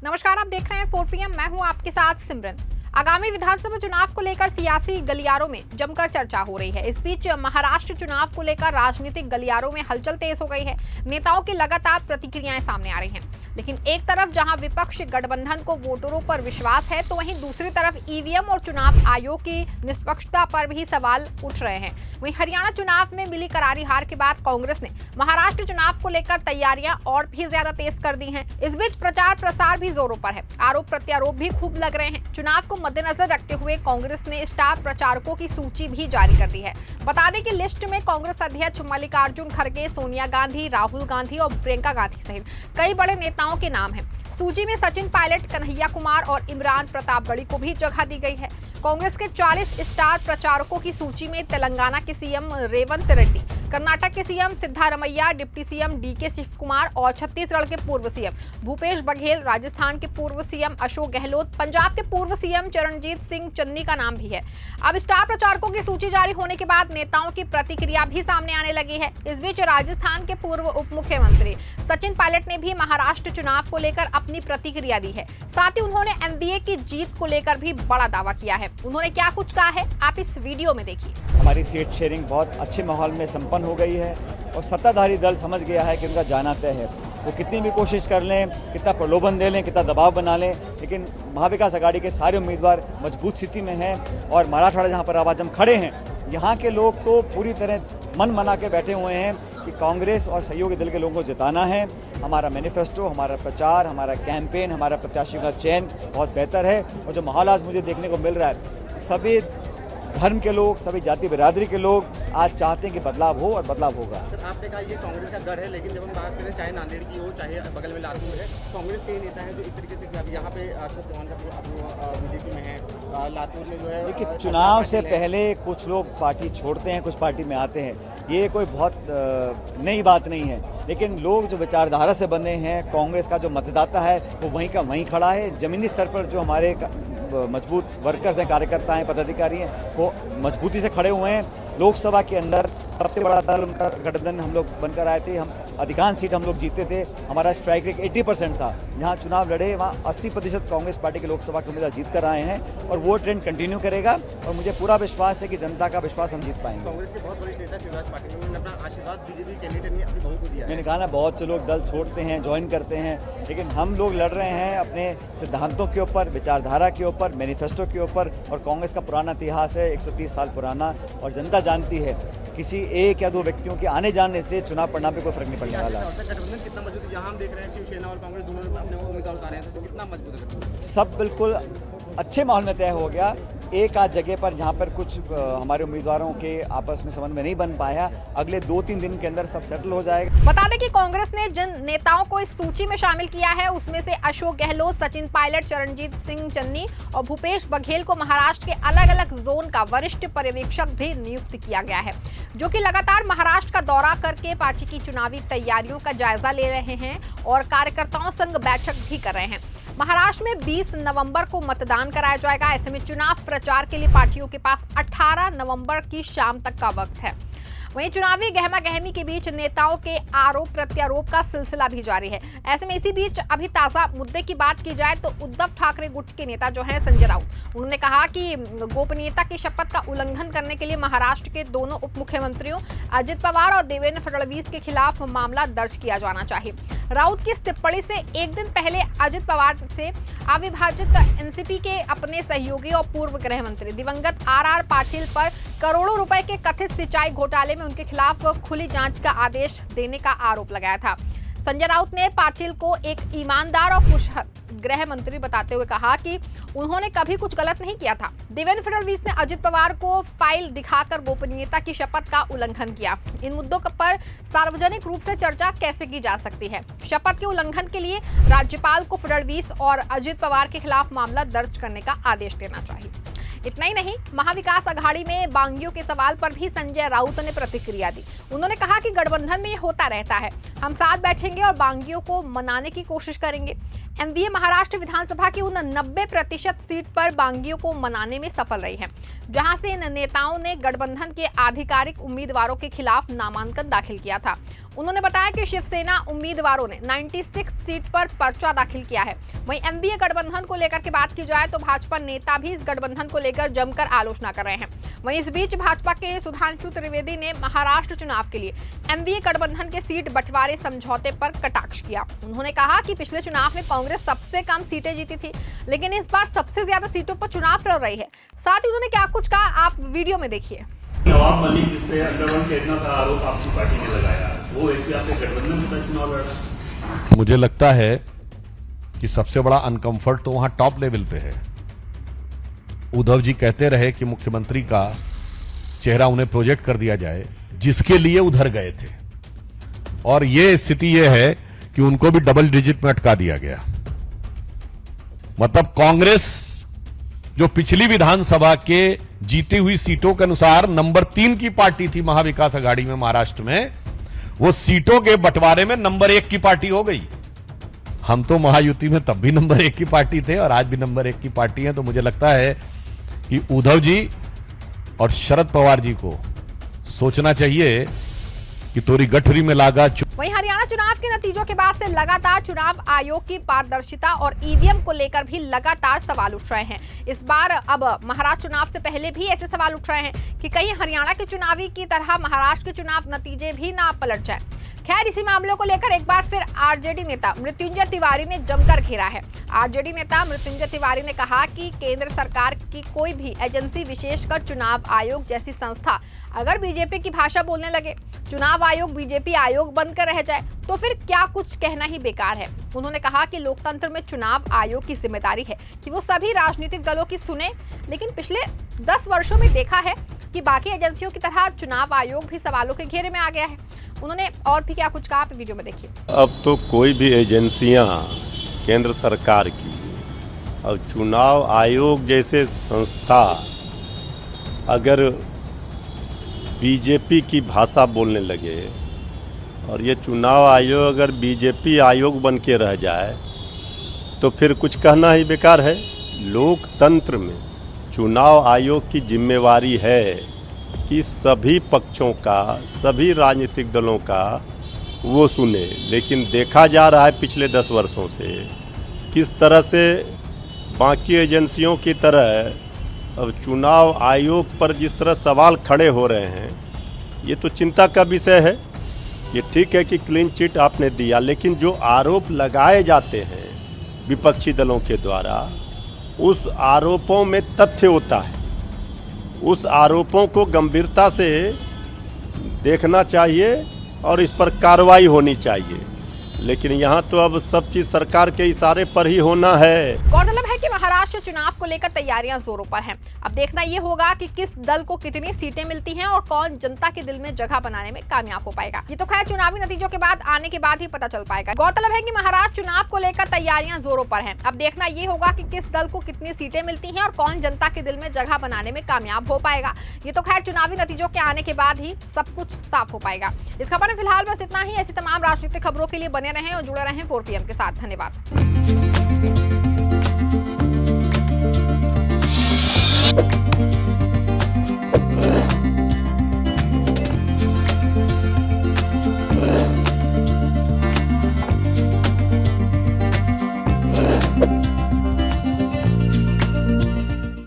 नमस्कार, आप देख रहे हैं 4 PM। मैं हूं आपके साथ सिमरन। आगामी विधानसभा चुनाव को लेकर सियासी गलियारों में जमकर चर्चा हो रही है। इस बीच महाराष्ट्र चुनाव को लेकर राजनीतिक गलियारों में हलचल तेज हो गई है। नेताओं की लगातार प्रतिक्रियाएं सामने आ रही हैं। लेकिन एक तरफ जहां विपक्ष गठबंधन को वोटरों पर विश्वास है, तो वहीं दूसरी तरफ ईवीएम और चुनाव आयोग की निष्पक्षता पर भी सवाल उठ रहे हैं। वहीं हरियाणा चुनाव में मिली करारी हार के बाद कांग्रेस ने महाराष्ट्र चुनाव को लेकर तैयारियां और भी ज्यादा तेज कर दी हैं। इस बीच प्रचार प्रसार भी जोरों पर है। आरोप प्रत्यारोप भी खूब लग रहे हैं। चुनाव को मद्देनजर रखते हुए कांग्रेस ने स्टार प्रचारकों की सूची भी जारी कर दी है। बता दें कि लिस्ट में कांग्रेस अध्यक्ष मल्लिकार्जुन खड़गे, सोनिया गांधी, राहुल गांधी और प्रियंका गांधी सहित कई बड़े नेताओं के नाम हैं। सूची में सचिन पायलट, कन्हैया कुमार और इमरान प्रतापगढ़ी को भी जगह दी गई है। कांग्रेस के 40 स्टार प्रचारकों की सूची में तेलंगाना के सीएम रेवंत रेड्डी, कर्नाटक के CM Siddaramaiah, deputy CM DK Shiva Kumar और छत्तीसगढ़ के पूर्व सीएम भूपेश बघेल, राजस्थान के पूर्व सीएम अशोक गहलोत, पंजाब के पूर्व सीएम चरणजीत सिंह चन्नी का नाम भी है। अब स्टार प्रचारकों की सूची जारी होने के बाद नेताओं की प्रतिक्रिया भी सामने आने लगी है। इस बीच राजस्थान के पूर्व उप मुख्यमंत्री सचिन पायलट ने भी महाराष्ट्र चुनाव को लेकर अपनी प्रतिक्रिया दी है। साथ ही उन्होंने एमबीए की जीत को लेकर भी बड़ा दावा किया है। उन्होंने क्या कुछ कहा है, आप इस वीडियो में देखिए। हमारी सीट शेयरिंग बहुत अच्छे माहौल में संपन्न हो गई है और सत्ताधारी दल समझ गया है कि उनका जाना तय है। वो कितनी भी कोशिश कर लें, कितना प्रलोभन दे लें, कितना दबाव बना लें, लेकिन महाविकास आघाड़ी के सारे उम्मीदवार मजबूत स्थिति में हैं। और मराठवाड़ा जहाँ पर आज हम खड़े हैं, यहाँ के लोग तो पूरी तरह मन बना के बैठे हुए हैं कि कांग्रेस और सहयोगी दल के लोगों को जिताना है। हमारा मैनिफेस्टो, हमारा प्रचार, हमारा कैंपेन, हमारा प्रत्याशियों का चयन बहुत बेहतर है। और जो माहौल आज मुझे देखने को मिल रहा है, सभी धर्म के लोग, सभी जाति बिरादरी के लोग आज चाहते हैं कि बदलाव हो और बदलाव होगा। सर, आपने कहा ये कांग्रेस का गढ़ है, लेकिन जब हम बात करें चाहे नांदेड़ की हो, चाहे बगल में लातूर है, कांग्रेस के ही नेता हैं जो इस तरीके से यहाँ पे अशोक चौहान का बीजेपी में है, लातूर में जो है। देखिए, चुनाव से पहले कुछ लोग पार्टी छोड़ते हैं, कुछ पार्टी में आते हैं। ये कोई बहुत नई बात नहीं है, लेकिन लोग जो विचारधारा से बने हैं, कांग्रेस का जो मतदाता है वो वहीं का वहीं खड़ा है। जमीनी स्तर पर जो हमारे मजबूत वर्कर्स हैं, कार्यकर्ता हैं, पदाधिकारी हैं, वो मजबूती से खड़े हुए हैं। लोकसभा के अंदर सबसे बड़ा दल उनका गठबंधन हम लोग बनकर आए थे। हम अधिकांश सीट हम लोग जीते थे। हमारा स्ट्राइक रेट 80% था। जहां चुनाव लड़े वहां 80% कांग्रेस पार्टी के लोकसभा के उम्मीदवार जीत कर आए हैं और वो ट्रेंड कंटिन्यू करेगा। और मुझे पूरा विश्वास है कि जनता का विश्वास हम जीत पाएंगे। कांग्रेस के बहुत बड़े नेता शिवराज पाटिल ने अपना आशीर्वाद बीजेपी कैंडिडेट ने अपनी बहू को दिया है। मैंने कहा ना, बहुत से लोग दल छोड़ते हैं, ज्वाइन करते हैं, लेकिन हम लोग लड़ रहे हैं अपने सिद्धांतों के ऊपर, विचारधारा के ऊपर, मैनिफेस्टो के ऊपर। और कांग्रेस का पुराना इतिहास है, 130 साल पुराना, और जनता जानती है किसी एक या दो व्यक्तियों के आने जाने से चुनाव परिणाम पे कोई फर्क नहीं पड़ने वाला है। गठबंधन कितना मजबूत है? यहाँ हम देख रहे हैं शिवसेना और कांग्रेस दोनों अपने उम्मीदवार उतारे हैं, तो कितना मजबूत है गठबंधन? सब बिल्कुल अच्छे माहौल में तय हो गया। एक आध जगह पर जहाँ पर कुछ हमारे उम्मीदवारों के आपस में समन्वय नहीं बन पाया, अगले 2-3 दिन के अंदर सब सेटल हो जाएगा। बता दें कि कांग्रेस ने जिन नेताओं को इस सूची में शामिल किया है, उसमें से अशोक गहलोत, सचिन पायलट, चरणजीत सिंह चन्नी और भूपेश बघेल को महाराष्ट्र के अलग अलग जोन का वरिष्ठ पर्यवेक्षक भी नियुक्त किया गया है, जो कि लगातार महाराष्ट्र का दौरा करके पार्टी की चुनावी तैयारियों का जायजा ले रहे हैं और कार्यकर्ताओं संग बैठक भी कर रहे हैं। महाराष्ट्र में 20 नवंबर को मतदान कराया जाएगा। ऐसे में चुनाव प्रचार के लिए पार्टियों के पास 18 नवंबर की शाम तक का वक्त है। वहीं चुनावी गहमा गहमी के बीच नेताओं के आरोप प्रत्यारोप का सिलसिला भी जारी है। ऐसे में इसी बीच अभी ताजा मुद्दे की बात की जाए तो उद्धव ठाकरे गुट के नेता जो हैं संजय राउत, उन्होंने कहा कि गोपनीयता की शपथ का उल्लंघन करने के लिए महाराष्ट्र के दोनों उप मुख्यमंत्रियों अजित पवार और देवेंद्र फडणवीस के खिलाफ मामला दर्ज किया जाना चाहिए। राउत की इस टिप्पणी से एक दिन पहले अजित पवार से अविभाजित एनसीपी के अपने सहयोगी और पूर्व गृह मंत्री दिवंगत आर पाटिल पर करोड़ों रुपए के कथित सिंचाई घोटाले में उनके खिलाफ खुली जांच का आदेश देने का आरोप लगाया था। संजय राउत ने पाटिल को एक ईमानदार और कुशल गृह मंत्री बताते हुए कहा कि उन्होंने कभी कुछ गलत नहीं किया था। देवेंद्र फडणवीस ने अजित पवार को फाइल दिखाकर गोपनीयता की शपथ का उल्लंघन किया। इन मुद्दों पर सार्वजनिक रूप से चर्चा कैसे की जा सकती है? शपथ के उल्लंघन के लिए राज्यपाल को फडणवीस और अजित पवार के खिलाफ मामला दर्ज करने का आदेश देना चाहिए। इतना ही नहीं, महाविकास अघाड़ी में बांगियों के सवाल पर भी संजय राउत ने प्रतिक्रिया दी। उन्होंने कहा कि गठबंधन में होता रहता है, हम साथ बैठेंगे और बांगियों को मनाने की कोशिश करेंगे। एमवीए महाराष्ट्र विधानसभा की उन 90% सीट पर बांगियों को मनाने में सफल रही है, जहां से इन नेताओं ने गठबंधन के आधिकारिक उम्मीदवारों के खिलाफ नामांकन दाखिल किया था। उन्होंने बताया कि शिवसेना उम्मीदवारों ने 96 सीट पर पर्चा दाखिल किया है। वहीं एमवीए गठबंधन को लेकर के बात की जाए तो भाजपा नेता भी इस गठबंधन को लेकर जमकर आलोचना कर रहे हैं। वहीं इस बीच भाजपा के सुधांशु त्रिवेदी ने महाराष्ट्र चुनाव के लिए एमवीए गठबंधन के सीट बंटवारे समझौते पर कटाक्ष किया। उन्होंने कहा कि पिछले चुनाव में कांग्रेस सबसे कम सीटें जीती थी, लेकिन इस बार सबसे ज्यादा सीटों पर चुनाव लड़ रही है। साथ ही उन्होंने क्या कुछ कहा, आप वीडियो में देखिए। नवाब मलिक जिससे अंडरवर्ल्ड खेलना का आरोप आपकी पार्टी ने लगाया, वो ऐतिहासिक गठबंधन के चुनाव लड़ रहा है। मुझे लगता है कि सबसे बड़ा अनकंफर्ट तो वहां टॉप लेवल पे है। उद्धव जी कहते रहे कि मुख्यमंत्री का चेहरा उन्हें प्रोजेक्ट कर दिया जाए, जिसके लिए उधर गए थे, और ये स्थिति ये है कि उनको भी डबल डिजिट में अटका दिया गया। मतलब कांग्रेस जो पिछली विधानसभा के जीती हुई सीटों के अनुसार नंबर 3 की पार्टी थी महाविकास अघाड़ी में महाराष्ट्र में, वो सीटों के बंटवारे में नंबर 1 की पार्टी हो गई। हम तो महायुति में तब भी नंबर 1 की पार्टी थे और आज भी नंबर 1 की पार्टी है। तो मुझे लगता है कि उद्धव जी और शरद पवार जी को सोचना चाहिए कि तोरी गठरी में लागा। वहीं हरियाणा चुनाव के नतीजों के बाद से लगातार चुनाव आयोग की पारदर्शिता और ईवीएम को लेकर भी लगातार सवाल उठ रहे हैं। इस बार अब महाराष्ट्र चुनाव से पहले भी ऐसे सवाल उठ रहे हैं कि कहीं हरियाणा के चुनावी की तरह महाराष्ट्र के चुनाव नतीजे भी ना पलट जाए। खैर, इसी मामले को लेकर एक बार फिर आरजेडी नेता मृत्युंजय तिवारी ने जमकर घेरा है। आरजेडी नेता मृत्युंजय तिवारी ने कहा कि केंद्र सरकार की कोई भी एजेंसी, विशेषकर चुनाव आयोग जैसी संस्था अगर बीजेपी की भाषा बोलने लगे, चुनाव आयोग बीजेपी आयोग बनकर रह जाए, तो फिर क्या कुछ कहना ही बेकार है। उन्होंने कहा कि लोकतंत्र में चुनाव आयोग की जिम्मेदारी है कि वो सभी राजनीतिक दलों की सुने, लेकिन पिछले 10 वर्षों में देखा है कि बाकी एजेंसियों की तरह चुनाव आयोग भी सवालों के घेरे में आ गया है। उन्होंने और भी क्या कुछ कहा, आप वीडियो में देखिए। अब तो कोई भी एजेंसियां केंद्र सरकार की और चुनाव आयोग जैसे संस्था अगर बीजेपी की भाषा बोलने लगे और ये चुनाव आयोग अगर बीजेपी आयोग बन के रह जाए तो फिर कुछ कहना ही बेकार है। लोकतंत्र में चुनाव आयोग की जिम्मेवारी है कि सभी पक्षों का, सभी राजनीतिक दलों का वो सुने, लेकिन देखा जा रहा है पिछले 10 वर्षों से किस तरह से बाकी एजेंसियों की तरह अब चुनाव आयोग पर जिस तरह सवाल खड़े हो रहे हैं, ये तो चिंता का विषय है। ये ठीक है कि क्लीन चिट आपने दिया, लेकिन जो आरोप लगाए जाते हैं विपक्षी दलों के द्वारा, उस आरोपों में तथ्य होता है। उस आरोपों को गंभीरता से देखना चाहिए और इस पर कार्रवाई होनी चाहिए, लेकिन यहाँ तो अब सब चीज सरकार के इशारे पर ही होना है। गौरतलब है कि महाराष्ट्र चुनाव को लेकर तैयारियां जोरों पर हैं। अब देखना ये होगा कि किस दल को कितनी सीटें मिलती हैं और कौन जनता के दिल में जगह बनाने में कामयाब हो पाएगा। ये तो खैर चुनावी नतीजों के बाद आने के बाद ही पता चल पाएगा। गौरतलब है कि महाराष्ट्र चुनाव को लेकर तैयारियां जोरों पर हैं। अब देखना ये होगा कि किस दल को कितनी सीटें मिलती हैं और कौन जनता के दिल में जगह बनाने में कामयाब हो पाएगा। ये तो खैर चुनावी नतीजों के आने के बाद ही सब कुछ साफ हो पाएगा। इस खबर में फिलहाल बस इतना ही। ऐसी तमाम राजनीतिक खबरों के लिए बने रहें और जुड़े रहें 4PM के साथ। धन्यवाद।